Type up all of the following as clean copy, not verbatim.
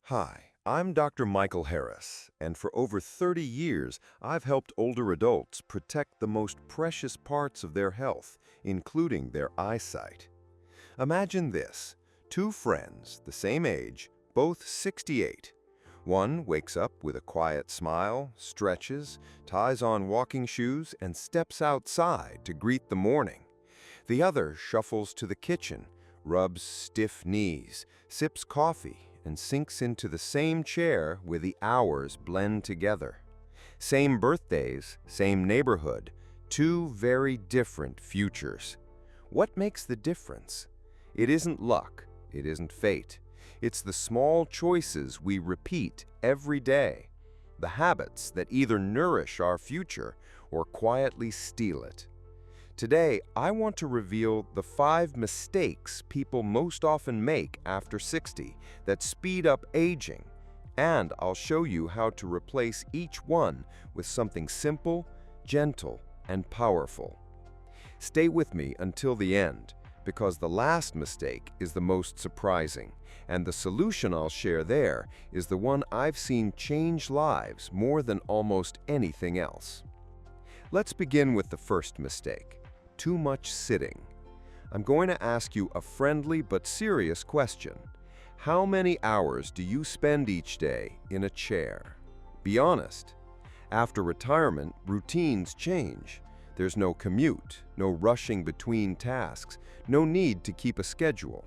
Hi, I'm Dr. Michael Harris, and for over 30 years, I've helped older adults protect the most precious parts of their health, including their eyesight. Imagine this: two friends, the same age, both 68. One wakes up with a quiet smile, stretches, ties on walking shoes, and steps outside to greet the morning. The other shuffles to the kitchen, rubs stiff knees, sips coffee, and sinks into the same chair where the hours blend together. Same birthdays, same neighborhood, two very different futures. What makes the difference? It isn't luck, it isn't fate. It's the small choices we repeat every day, the habits that either nourish our future or quietly steal it. Today, I want to reveal the 5 mistakes people most often make after 60 that speed up aging, and I'll show you how to replace each one with something simple, gentle, and powerful. Stay with me until the end, because the last mistake is the most surprising, and the solution I'll share there is the one I've seen change lives more than almost anything else. Let's begin with the first mistake: too much sitting. I'm going to ask you a friendly but serious question. How many hours do you spend each day in a chair? Be honest. After retirement, routines change. There's no commute, no rushing between tasks, no need to keep a schedule.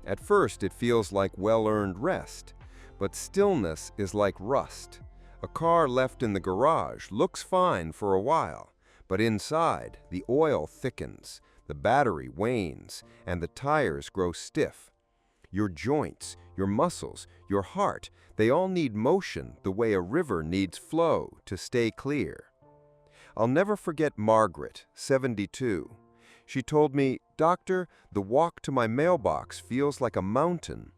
At first, it feels like well-earned rest, but stillness is like rust. A car left in the garage looks fine for a while, but inside, the oil thickens, the battery wanes, and the tires grow stiff. Your joints, your muscles, your heart, they all need motion the way a river needs flow to stay clear. I'll never forget Margaret, 72. She told me, "Doctor, the walk to my mailbox feels like a mountain."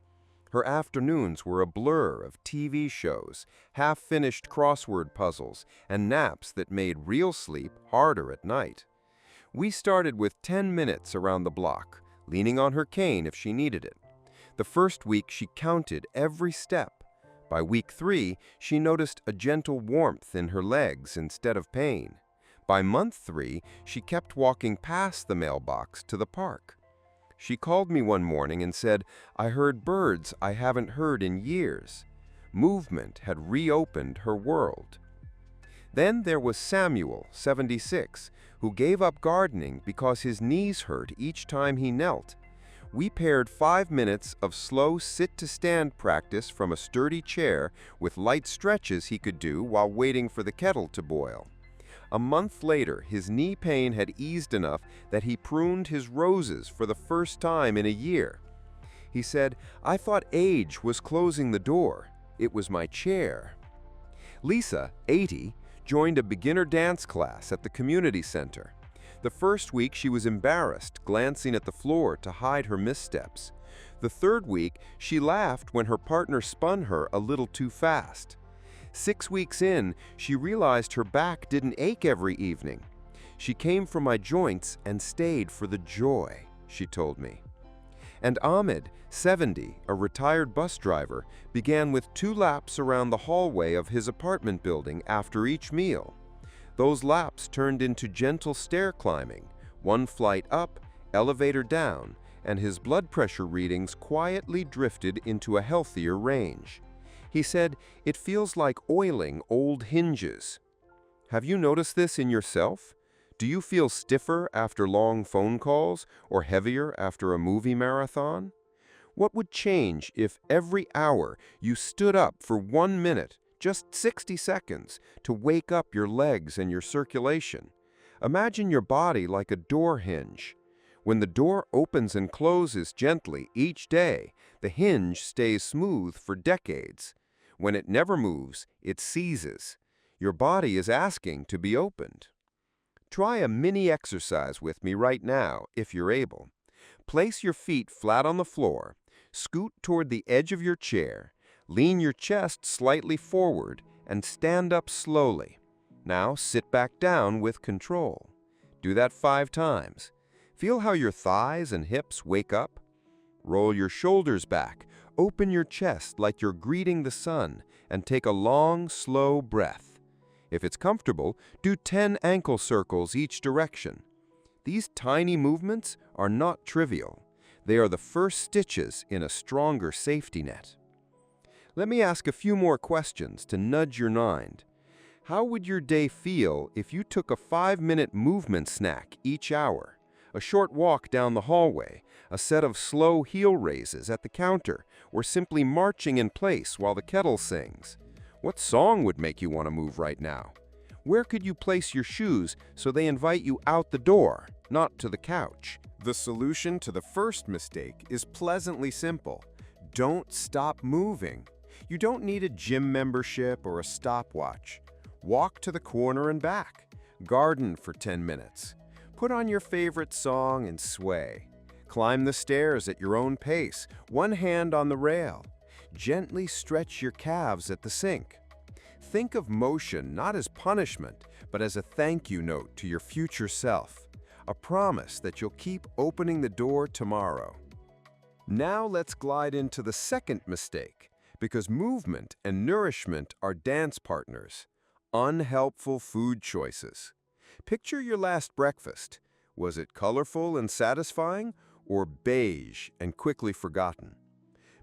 Her afternoons were a blur of TV shows, half-finished crossword puzzles, and naps that made real sleep harder at night. We started with 10 minutes around the block, leaning on her cane if she needed it. The first week, she counted every step. By week 3, she noticed a gentle warmth in her legs instead of pain. By month 3, she kept walking past the mailbox to the park. She called me one morning and said, "I heard birds I haven't heard in years." Movement had reopened her world. Then there was Samuel, 76, who gave up gardening because his knees hurt each time he knelt. We paired 5 minutes of slow sit-to-stand practice from a sturdy chair with light stretches he could do while waiting for the kettle to boil. A month later, his knee pain had eased enough that he pruned his roses for the first time in a year. He said, "I thought age was closing the door. It was my chair." Lisa, 80, joined a beginner dance class at the community center. The first week, she was embarrassed, glancing at the floor to hide her missteps. The third week, she laughed when her partner spun her a little too fast. 6 weeks in, she realized her back didn't ache every evening. "She came for my joints and stayed for the joy," she told me. And Ahmed, 70, a retired bus driver, began with 2 laps around the hallway of his apartment building after each meal. Those laps turned into gentle stair climbing, 1 flight up, elevator down, and his blood pressure readings quietly drifted into a healthier range. He said, "It feels like oiling old hinges." Have you noticed this in yourself? Do you feel stiffer after long phone calls or heavier after a movie marathon? What would change if every hour you stood up for 1 minute, just 60 seconds, to wake up your legs and your circulation? Imagine your body like a door hinge. When the door opens and closes gently each day, the hinge stays smooth for decades. When it never moves, it seizes. Your body is asking to be opened. Try a mini exercise with me right now, if you're able. Place your feet flat on the floor, scoot toward the edge of your chair, lean your chest slightly forward, and stand up slowly. Now sit back down with control. Do that 5 times. Feel how your thighs and hips wake up. Roll your shoulders back, Open your chest like you're greeting the sun and take a long, slow breath. If it's comfortable, do 10 ankle circles each direction. These tiny movements are not trivial. They are the first stitches in a stronger safety net. Let me ask a few more questions to nudge your mind. How would your day feel if you took a 5-minute movement snack each hour? A short walk down the hallway, a set of slow heel raises at the counter, or simply marching in place while the kettle sings? What song would make you want to move right now? Where could you place your shoes so they invite you out the door, not to the couch? The solution to the first mistake is pleasantly simple. Don't stop moving. You don't need a gym membership or a stopwatch. Walk to the corner and back. Garden for 10 minutes. Put on your favorite song and sway. Climb the stairs at your own pace, one hand on the rail. Gently stretch your calves at the sink. Think of motion not as punishment, but as a thank you note to your future self. A promise that you'll keep opening the door tomorrow. Now let's glide into the second mistake, because movement and nourishment are dance partners. Unhelpful food choices. Picture your last breakfast. Was it colorful and satisfying, or beige and quickly forgotten?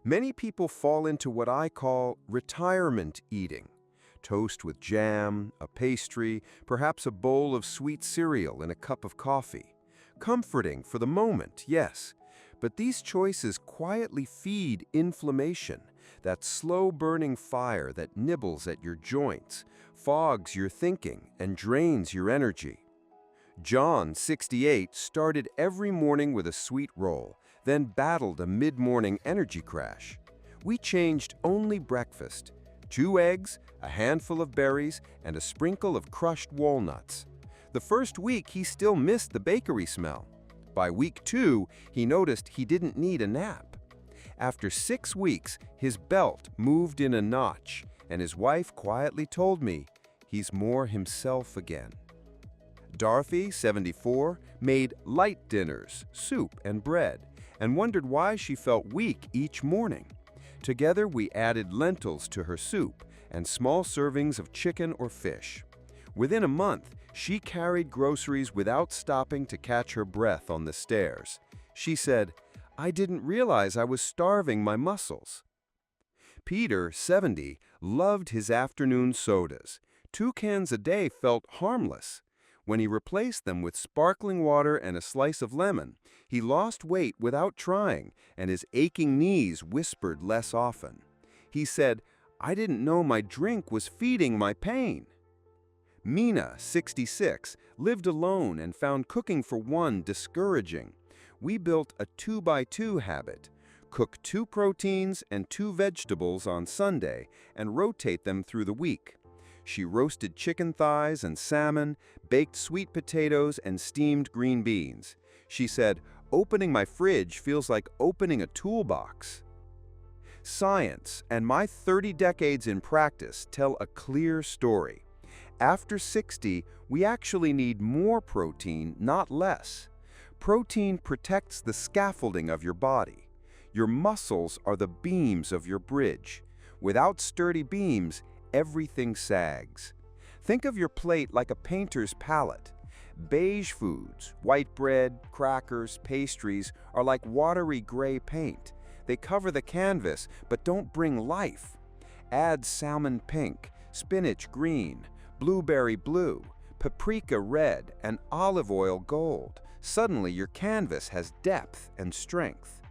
Many people fall into what I call retirement eating. Toast with jam, a pastry, perhaps a bowl of sweet cereal and a cup of coffee. Comforting for the moment, yes, but these choices quietly feed inflammation, that slow-burning fire that nibbles at your joints, fogs your thinking, and drains your energy. John, 68, started every morning with a sweet roll, then battled a mid-morning energy crash. We changed only breakfast: 2 eggs, a handful of berries, and a sprinkle of crushed walnuts. The first week, he still missed the bakery smell. By week 2, he noticed he didn't need a nap. After 6 weeks, his belt moved in a notch, and his wife quietly told me he's more himself again. Dorothy, 74, made light dinners, soup and bread, and wondered why she felt weak each morning. Together, we added lentils to her soup and small servings of chicken or fish. Within a month, she carried groceries without stopping to catch her breath on the stairs. She said, "I didn't realize I was starving my muscles." Peter, 70, loved his afternoon sodas. 2 cans a day felt harmless. When he replaced them with sparkling water and a slice of lemon, he lost weight without trying, and his aching knees whispered less often. He said, "I didn't know my drink was feeding my pain." Mina, 66, lived alone and found cooking for one discouraging. We built a 2x2 habit. Cook 2 proteins and 2 vegetables on Sunday and rotate them through the week. She roasted chicken thighs and salmon, baked sweet potatoes, and steamed green beans. She said, "Opening my fridge feels like opening a toolbox." Science and my 30 decades in practice tell a clear story. After 60, we actually need more protein, not less. Protein protects the scaffolding of your body. Your muscles are the beams of your bridge. Without sturdy beams, everything sags. Think of your plate like a painter's palette. Beige foods, white bread, crackers, pastries are like watery gray paint. They cover the canvas but don't bring life. Add salmon pink, spinach green, blueberry blue, paprika red, and olive oil gold. Suddenly your canvas has depth and strength.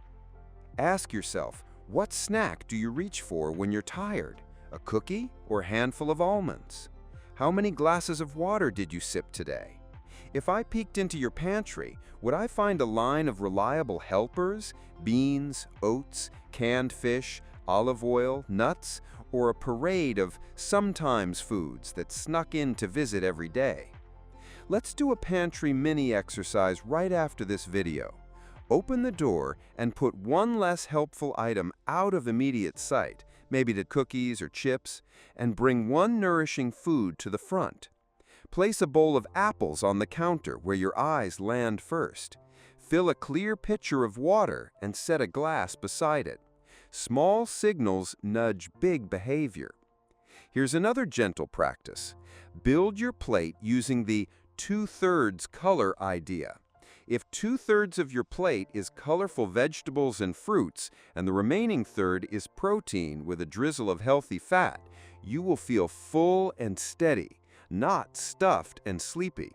Ask yourself, what snack do you reach for when you're tired? A cookie or a handful of almonds? How many glasses of water did you sip today? If I peeked into your pantry, would I find a line of reliable helpers, beans, oats, canned fish, olive oil, nuts, or a parade of sometimes foods that snuck in to visit every day? Let's do a pantry mini exercise right after this video. Open the door and put one less helpful item out of immediate sight, maybe the cookies or chips, and bring one nourishing food to the front. Place a bowl of apples on the counter where your eyes land first. Fill a clear pitcher of water and set a glass beside it. Small signals nudge big behavior. Here's another gentle practice. Build your plate using the 2/3 color idea. If 2/3 of your plate is colorful vegetables and fruits, and the remaining third is protein with a drizzle of healthy fat, you will feel full and steady, not stuffed and sleepy.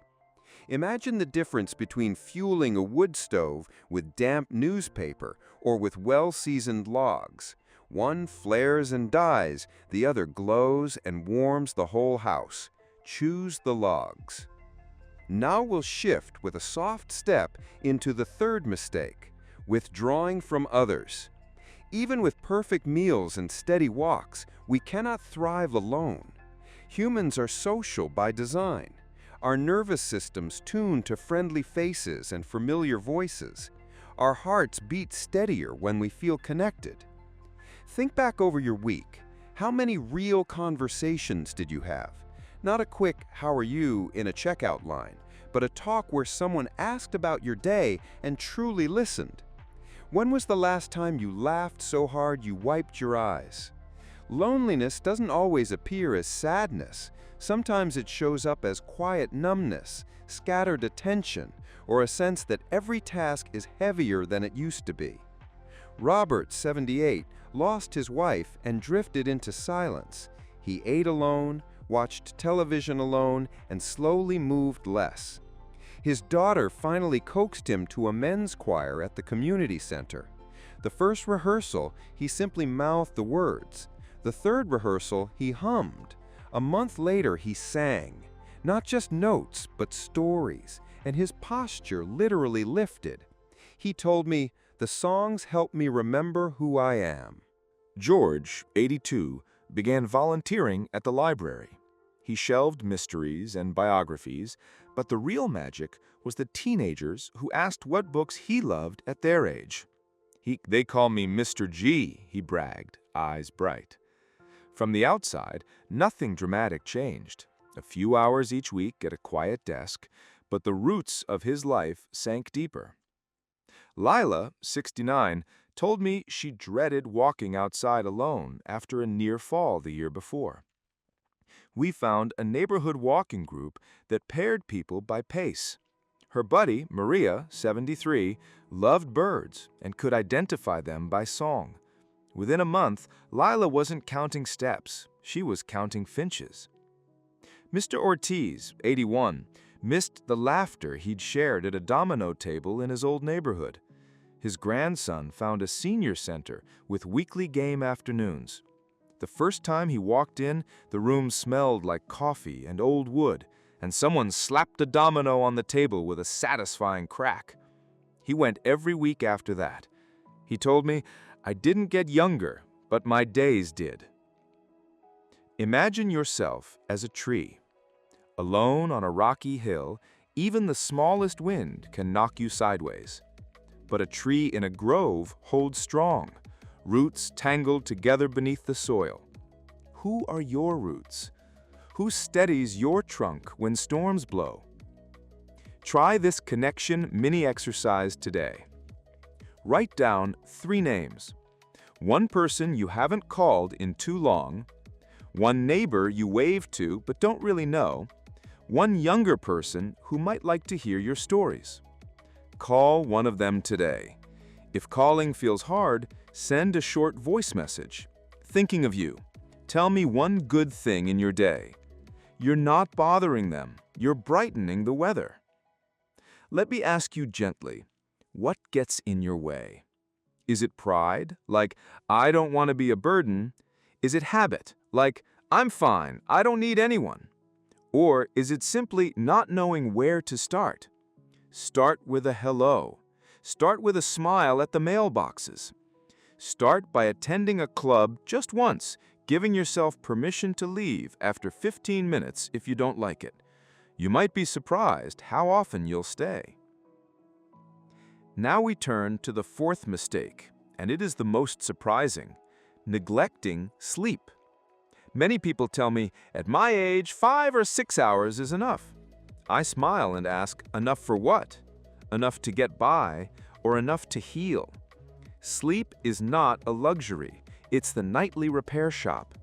Imagine the difference between fueling a wood stove with damp newspaper or with well-seasoned logs. One flares and dies, the other glows and warms the whole house. Choose the logs. Now we'll shift with a soft step into the third mistake, withdrawing from others. Even with perfect meals and steady walks, we cannot thrive alone. Humans are social by design. Our nervous systems tune to friendly faces and familiar voices. Our hearts beat steadier when we feel connected. Think back over your week. How many real conversations did you have? Not a quick, "How are you?" in a checkout line, but a talk where someone asked about your day and truly listened. When was the last time you laughed so hard you wiped your eyes? Loneliness doesn't always appear as sadness. Sometimes it shows up as quiet numbness, scattered attention, or a sense that every task is heavier than it used to be. Robert, 78, lost his wife and drifted into silence. He ate alone, watched television alone, and slowly moved less. His daughter finally coaxed him to a men's choir at the community center. The first rehearsal, he simply mouthed the words. The third rehearsal, he hummed. A month later, he sang. Not just notes, but stories, and his posture literally lifted. He told me, "The songs help me remember who I am." George, 82, began volunteering at the library. He shelved mysteries and biographies, but the real magic was the teenagers who asked what books he loved at their age. They call me Mr. G, he bragged, eyes bright. From the outside, nothing dramatic changed. A few hours each week at a quiet desk, but the roots of his life sank deeper. Lila, 69, told me she dreaded walking outside alone after a near fall the year before. We found a neighborhood walking group that paired people by pace. Her buddy, Maria, 73, loved birds and could identify them by song. Within a month, Lila wasn't counting steps, she was counting finches. Mr. Ortiz, 81, missed the laughter he'd shared at a domino table in his old neighborhood. His grandson found a senior center with weekly game afternoons. The first time he walked in, the room smelled like coffee and old wood, and someone slapped a domino on the table with a satisfying crack. He went every week after that. He told me, "I didn't get younger, but my days did." Imagine yourself as a tree. Alone on a rocky hill, even the smallest wind can knock you sideways. But a tree in a grove holds strong, roots tangled together beneath the soil. Who are your roots? Who steadies your trunk when storms blow? Try this connection mini exercise today. Write down 3 names. One person you haven't called in too long, one neighbor you wave to but don't really know, one younger person who might like to hear your stories. Call one of them today. If calling feels hard, send a short voice message. Thinking of you. Tell me one good thing in your day. You're not bothering them. You're brightening the weather. Let me ask you gently, what gets in your way? Is it pride, like, "I don't want to be a burden"? Is it habit, like, "I'm fine, I don't need anyone"? Or is it simply not knowing where to start? Start with a hello. Start with a smile at the mailboxes. Start by attending a club just once, giving yourself permission to leave after 15 minutes if you don't like it. You might be surprised how often you'll stay. Now we turn to the 4th mistake, and it is the most surprising: neglecting sleep. Many people tell me, at my age, 5 or 6 hours is enough. I smile and ask, enough for what? Enough to get by, or enough to heal? Sleep is not a luxury. It's the nightly repair shop.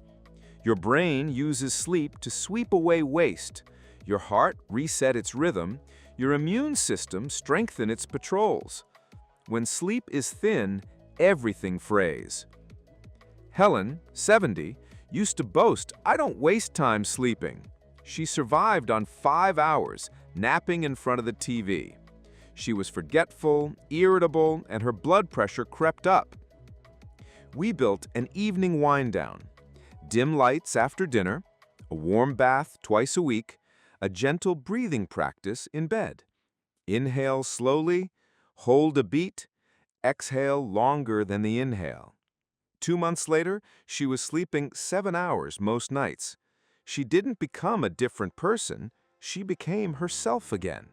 Your brain uses sleep to sweep away waste. Your heart reset its rhythm. Your immune system strengthen its patrols. When sleep is thin, everything frays. Helen, 70, used to boast, "I don't waste time sleeping." She survived on 5 hours, napping in front of the TV. She was forgetful, irritable, and her blood pressure crept up. We built an evening wind-down. Dim lights after dinner, a warm bath twice a week, a gentle breathing practice in bed. Inhale slowly, hold a beat, exhale longer than the inhale. 2 months later, she was sleeping 7 hours most nights. She didn't become a different person, she became herself again.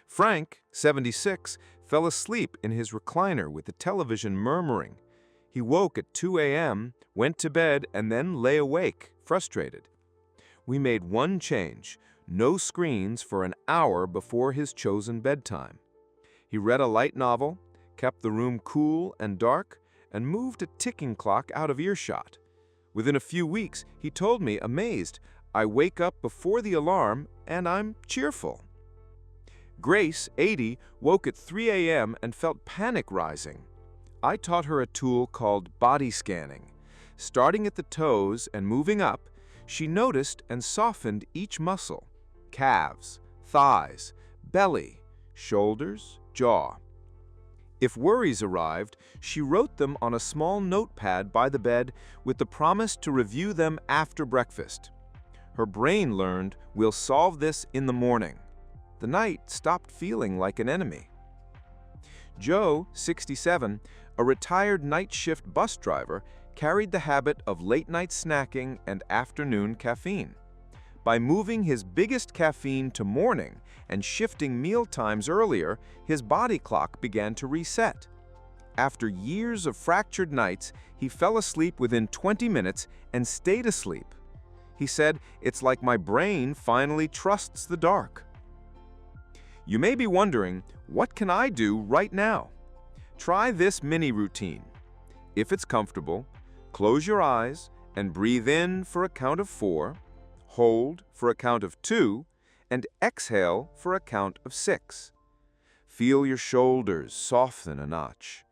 Frank, 76, fell asleep in his recliner with the television murmuring. He woke at 2 a.m., went to bed, and then lay awake, frustrated. We made one change: no screens for an hour before his chosen bedtime. He read a light novel, kept the room cool and dark, and moved a ticking clock out of earshot. Within a few weeks, he told me, amazed, "I wake up before the alarm and I'm cheerful." Grace, 80, woke at 3 a.m. and felt panic rising. I taught her a tool called body scanning. Starting at the toes and moving up, she noticed and softened each muscle: calves, thighs, belly, shoulders, jaw. If worries arrived, she wrote them on a small notepad by the bed with the promise to review them after breakfast. Her brain learned, "We'll solve this in the morning." The night stopped feeling like an enemy. Joe, 67, a retired night shift bus driver, carried the habit of late-night snacking and afternoon caffeine. By moving his biggest caffeine to morning and shifting meal times earlier, his body clock began to reset. After years of fractured nights, he fell asleep within 20 minutes and stayed asleep. He said, "It's like my brain finally trusts the dark." You may be wondering, what can I do right now? Try this mini routine. If it's comfortable, close your eyes and breathe in for a count of 4, hold for a count of 2, and exhale for a count of 6. Feel your shoulders soften a notch.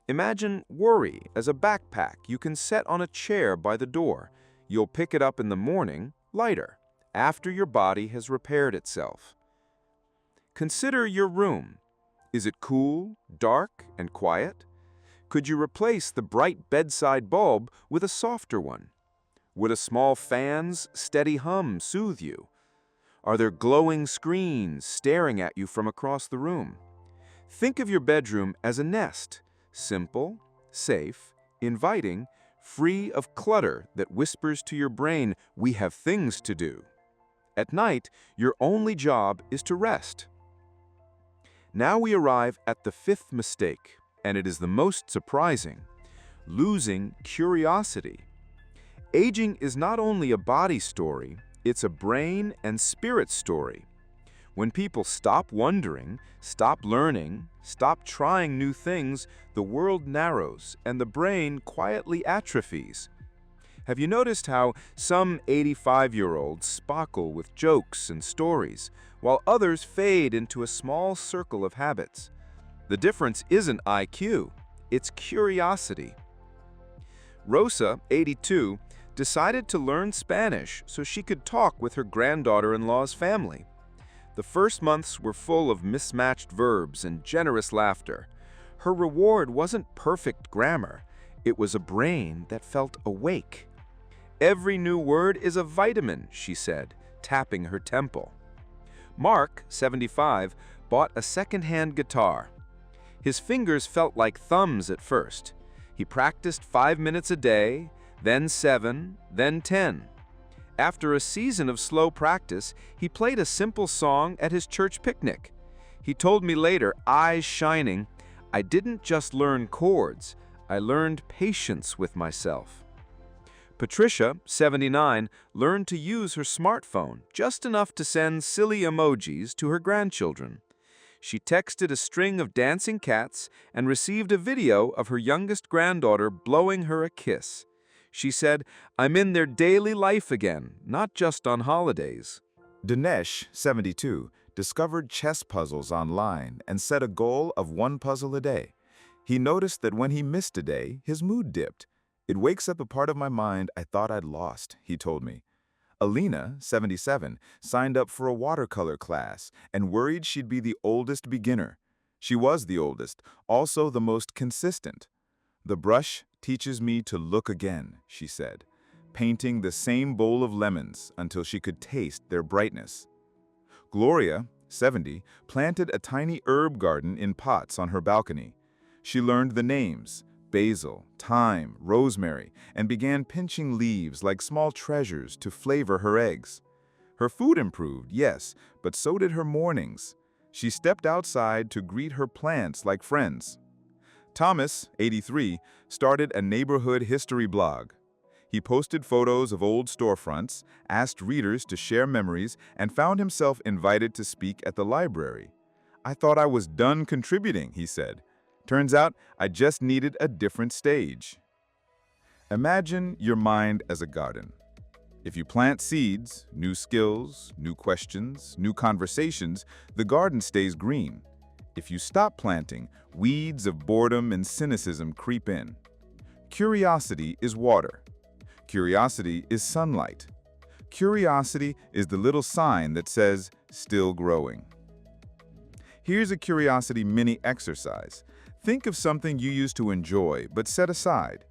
Imagine worry as a backpack you can set on a chair by the door. You'll pick it up in the morning, lighter, after your body has repaired itself. Consider your room. Is it cool, dark, and quiet? Could you replace the bright bedside bulb with a softer one? Would a small fan's steady hum soothe you? Are there glowing screens staring at you from across the room? Think of your bedroom as a nest, simple, safe, inviting, free of clutter that whispers to your brain, "We have things to do." At night, your only job is to rest. Now we arrive at the 5th mistake, and it is the most surprising: losing curiosity. Aging is not only a body story, it's a brain and spirit story. When people stop wondering, stop learning, stop trying new things, the world narrows and the brain quietly atrophies. Have you noticed how some 85-year-olds sparkle with jokes and stories, while others fade into a small circle of habits? The difference isn't IQ, it's curiosity. Rosa, 82, decided to learn Spanish so she could talk with her granddaughter-in-law's family. The first months were full of mismatched verbs and generous laughter. Her reward wasn't perfect grammar, it was a brain that felt awake. "Every new word is a vitamin," she said, tapping her temple. Mark, 75, bought a second-hand guitar. His fingers felt like thumbs at first. He practiced 5 minutes a day, then 7, then 10. After a season of slow practice, he played a simple song at his church picnic. He told me later, eyes shining, "I didn't just learn chords, I learned patience with myself." Patricia, 79, learned to use her smartphone just enough to send silly emojis to her grandchildren. She texted a string of dancing cats and received a video of her youngest granddaughter blowing her a kiss. She said, "I'm in their daily life again, not just on holidays." Dinesh, 72, discovered chess puzzles online and set a goal of one puzzle a day. He noticed that when he missed a day, his mood dipped. "It wakes up a part of my mind I thought I'd lost," he told me. Alina, 77, signed up for a watercolor class and worried she'd be the oldest beginner. She was the oldest, also the most consistent. "The brush teaches me to look again," she said, painting the same bowl of lemons until she could taste their brightness. Gloria, 70, planted a tiny herb garden in pots on her balcony. She learned the names, basil, thyme, rosemary, and began pinching leaves like small treasures to flavor her eggs. Her food improved, yes, but so did her mornings. She stepped outside to greet her plants like friends. Thomas, 83, started a neighborhood history blog. He posted photos of old storefronts, asked readers to share memories, and found himself invited to speak at the library. "I thought I was done contributing," he said. "Turns out I just needed a different stage." Imagine your mind as a garden. If you plant seeds, new skills, new questions, new conversations, the garden stays green. If you stop planting, weeds of boredom and cynicism creep in. Curiosity is water. Curiosity is sunlight. Curiosity is the little sign that says, "Still growing." Here's a curiosity mini exercise. Think of something you used to enjoy but set aside.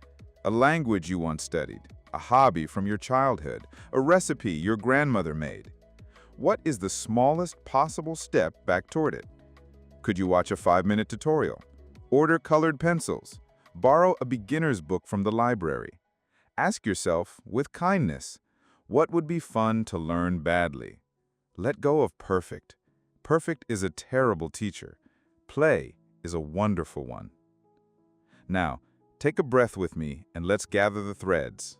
A language you once studied, a hobby from your childhood, a recipe your grandmother made. What is the smallest possible step back toward it? Could you watch a 5-minute tutorial? Order colored pencils? Borrow a beginner's book from the library? Ask yourself, with kindness, what would be fun to learn badly? Let go of perfect. Perfect is a terrible teacher. Play is a wonderful one. Now, take a breath with me and let's gather the threads.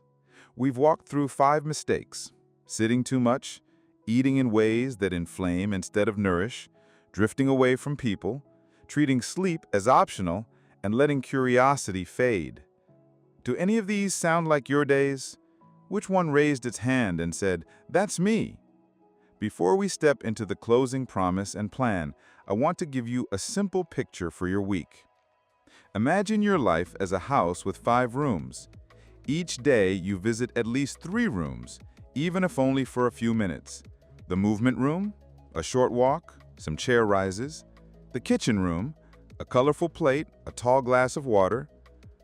We've walked through 5 mistakes: sitting too much, eating in ways that inflame instead of nourish, drifting away from people, treating sleep as optional, and letting curiosity fade. Do any of these sound like your days? Which one raised its hand and said, "That's me"? Before we step into the closing promise and plan, I want to give you a simple picture for your week. Imagine your life as a house with 5 rooms. Each day you visit at least 3 rooms, even if only for a few minutes. The movement room, a short walk, some chair rises. The kitchen room, a colorful plate, a tall glass of water.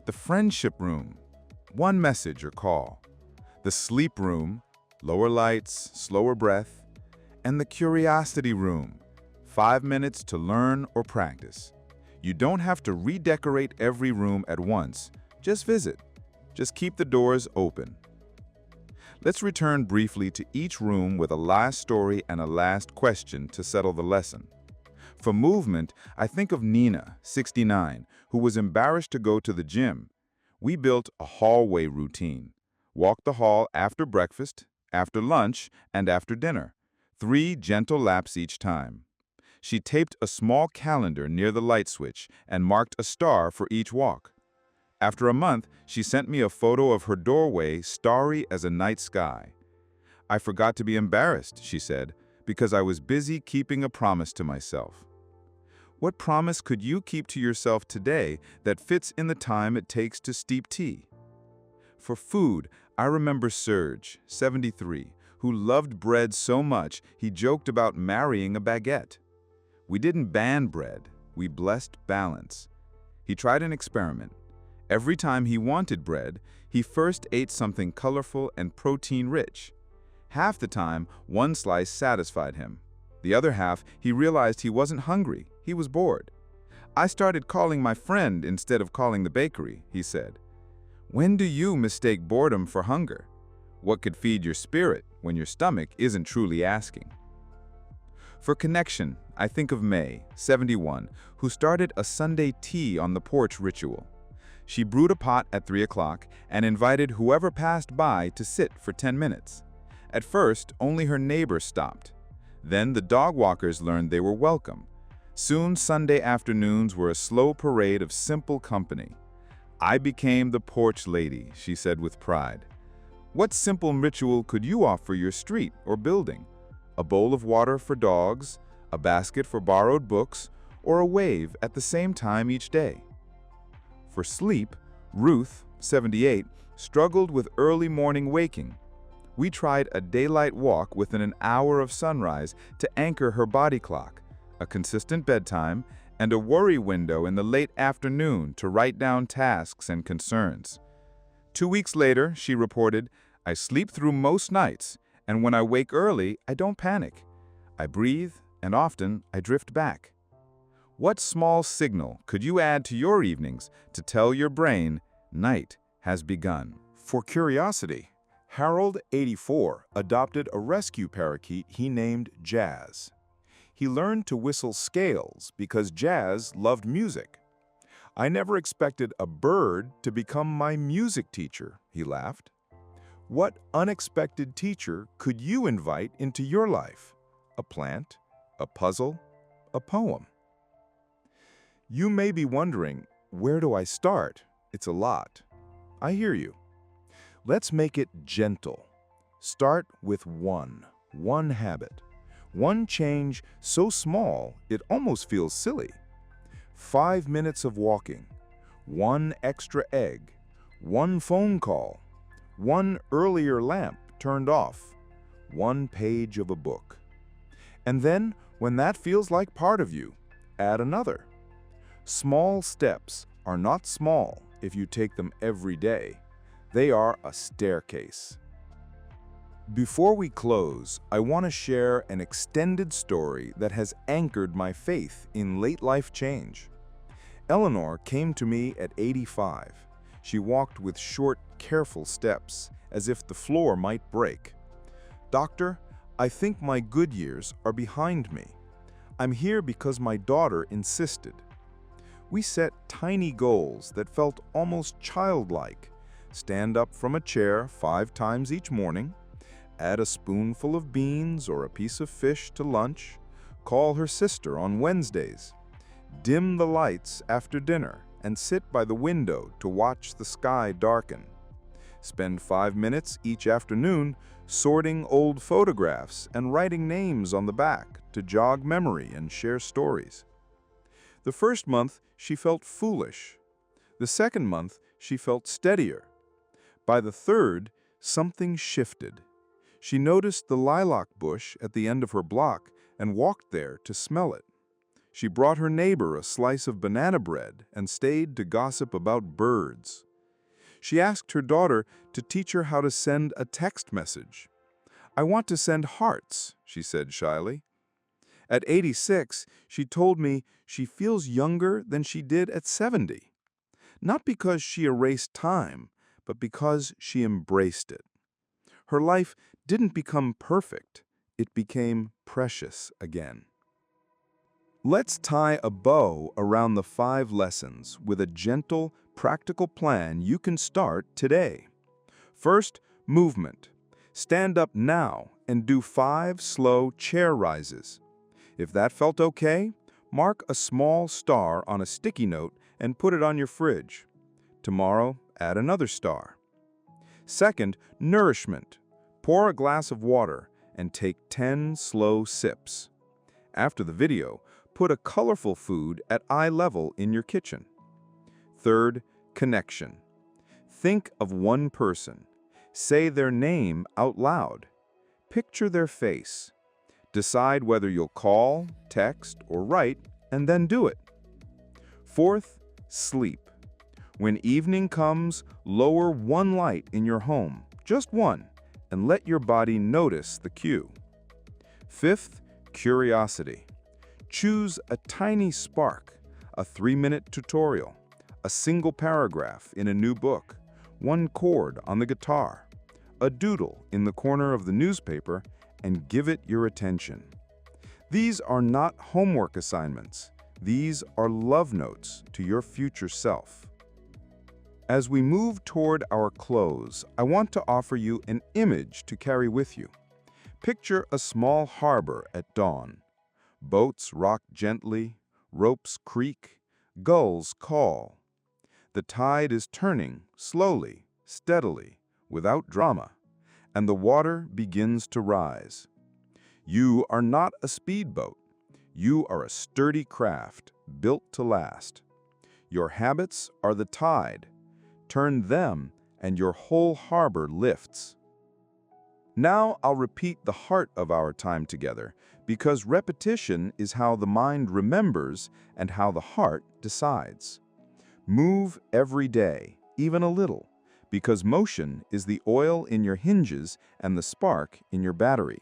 The friendship room, one message or call. The sleep room, lower lights, slower breath. And the curiosity room, 5 minutes to learn or practice. You don't have to redecorate every room at once. Just visit. Just keep the doors open. Let's return briefly to each room with a last story and a last question to settle the lesson. For movement, I think of Nina, 69, who was embarrassed to go to the gym. We built a hallway routine. Walk the hall after breakfast, after lunch, and after dinner. 3 gentle laps each time. She taped a small calendar near the light switch and marked a star for each walk. After a month, she sent me a photo of her doorway starry as a night sky. "I forgot to be embarrassed," she said, "because I was busy keeping a promise to myself." What promise could you keep to yourself today that fits in the time it takes to steep tea? For food, I remember Serge, 73, who loved bread so much he joked about marrying a baguette. We didn't ban bread, we blessed balance. He tried an experiment. Every time he wanted bread, he first ate something colorful and protein-rich. Half the time, one slice satisfied him. The other half, he realized he wasn't hungry, he was bored. "I started calling my friend instead of calling the bakery," he said. When do you mistake boredom for hunger? What could feed your spirit when your stomach isn't truly asking? For connection, I think of May, 71, who started a Sunday tea on the porch ritual. She brewed a pot at 3 o'clock and invited whoever passed by to sit for 10 minutes. At first, only her neighbors stopped. Then the dog walkers learned they were welcome. Soon Sunday afternoons were a slow parade of simple company. I became the porch lady, she said with pride. What simple ritual could you offer your street or building? A bowl of water for dogs, a basket for borrowed books, or a wave at the same time each day? For sleep, Ruth, 78, struggled with early morning waking. We tried a daylight walk within an hour of sunrise to anchor her body clock, a consistent bedtime, and a worry window in the late afternoon to write down tasks and concerns. 2 weeks later, she reported, I sleep through most nights, and when I wake early, I don't panic. I breathe, and often I drift back. What small signal could you add to your evenings to tell your brain night has begun? For curiosity, Harold, 84, adopted a rescue parakeet he named Jazz. He learned to whistle scales because Jazz loved music. I never expected a bird to become my music teacher, he laughed. What unexpected teacher could you invite into your life? A plant, a puzzle, a poem? You may be wondering, where do I start? It's a lot. I hear you. Let's make it gentle. Start with one habit. One change so small it almost feels silly. 5 minutes of walking, one extra egg, one phone call, one earlier lamp turned off, one page of a book. And then, when that feels like part of you, add another. Small steps are not small if you take them every day. They are a staircase. Before we close, I want to share an extended story that has anchored my faith in late life change. Eleanor came to me at 85. She walked with short, careful steps, as if the floor might break. Doctor, I think my good years are behind me. I'm here because my daughter insisted. We set tiny goals that felt almost childlike. Stand up from a chair 5 times each morning, add a spoonful of beans or a piece of fish to lunch, call her sister on Wednesdays, dim the lights after dinner, and sit by the window to watch the sky darken. Spend 5 minutes each afternoon sorting old photographs and writing names on the back to jog memory and share stories. The first month, she felt foolish. The second month, she felt steadier. By the third, something shifted. She noticed the lilac bush at the end of her block and walked there to smell it. She brought her neighbor a slice of banana bread and stayed to gossip about birds. She asked her daughter to teach her how to send a text message. I want to send hearts, she said shyly. At 86, she told me she feels younger than she did at 70. Not because she erased time, but because she embraced it. Her life didn't become perfect, it became precious again. Let's tie a bow around the 5 lessons with a gentle, practical plan you can start today. First, movement. Stand up now and do 5 slow chair rises. If that felt okay, mark a small star on a sticky note and put it on your fridge. Tomorrow, add another star. Second, nourishment. Pour a glass of water and take 10 slow sips. After the video, put a colorful food at eye level in your kitchen. Third, connection. Think of one person. Say their name out loud. Picture their face. Decide whether you'll call, text, or write, and then do it. Fourth, sleep. When evening comes, lower one light in your home, just one, and let your body notice the cue. Fifth, curiosity. Choose a tiny spark, a 3-minute tutorial, a single paragraph in a new book, one chord on the guitar, a doodle in the corner of the newspaper, and give it your attention. These are not homework assignments. These are love notes to your future self. As we move toward our close, I want to offer you an image to carry with you. Picture a small harbor at dawn. Boats rock gently, ropes creak, gulls call. The tide is turning slowly, steadily, without drama, and the water begins to rise. You are not a speedboat. You are a sturdy craft built to last. Your habits are the tide. Turn them, and your whole harbor lifts. Now I'll repeat the heart of our time together, because repetition is how the mind remembers and how the heart decides. Move every day, even a little, because motion is the oil in your hinges and the spark in your battery.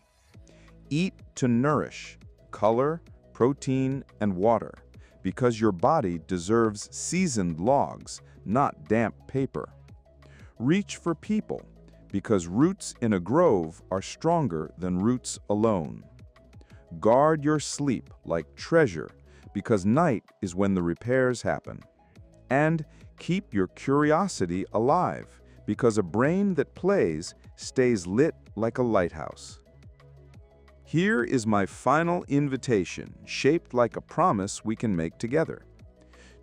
Eat to nourish, color, protein, and water, because your body deserves seasoned logs, not damp paper. Reach for people, because roots in a grove are stronger than roots alone. Guard your sleep like treasure, because night is when the repairs happen. And keep your curiosity alive, because a brain that plays stays lit like a lighthouse. Here is my final invitation, shaped like a promise we can make together.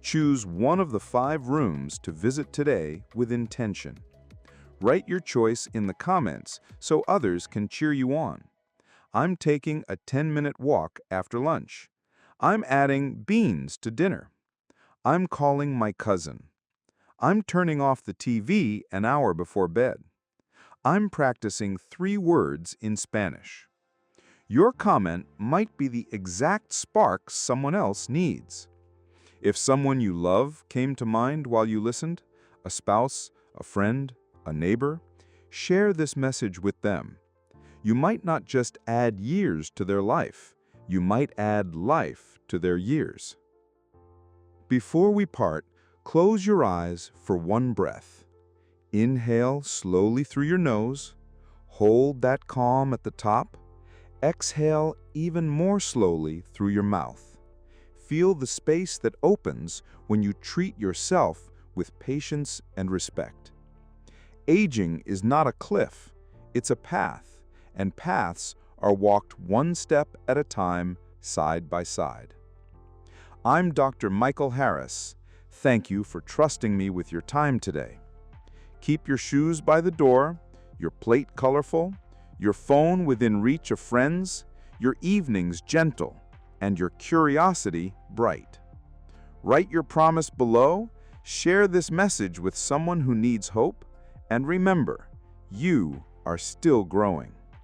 Choose one of the 5 rooms to visit today with intention. Write your choice in the comments so others can cheer you on. I'm taking a 10-minute walk after lunch. I'm adding beans to dinner. I'm calling my cousin. I'm turning off the TV an hour before bed. I'm practicing 3 words in Spanish. Your comment might be the exact spark someone else needs. If someone you love came to mind while you listened, a spouse, a friend, a neighbor, share this message with them. You might not just add years to their life, you might add life to their years. Before we part, close your eyes for one breath. Inhale slowly through your nose, hold that calm at the top. Exhale even more slowly through your mouth. Feel the space that opens when you treat yourself with patience and respect. Aging is not a cliff, it's a path, and paths are walked one step at a time, side by side. I'm Dr. Michael Harris. Thank you for trusting me with your time today. Keep your shoes by the door, your plate colorful, your phone within reach of friends, your evenings gentle, and your curiosity bright. Write your promise below, share this message with someone who needs hope, and remember, you are still growing.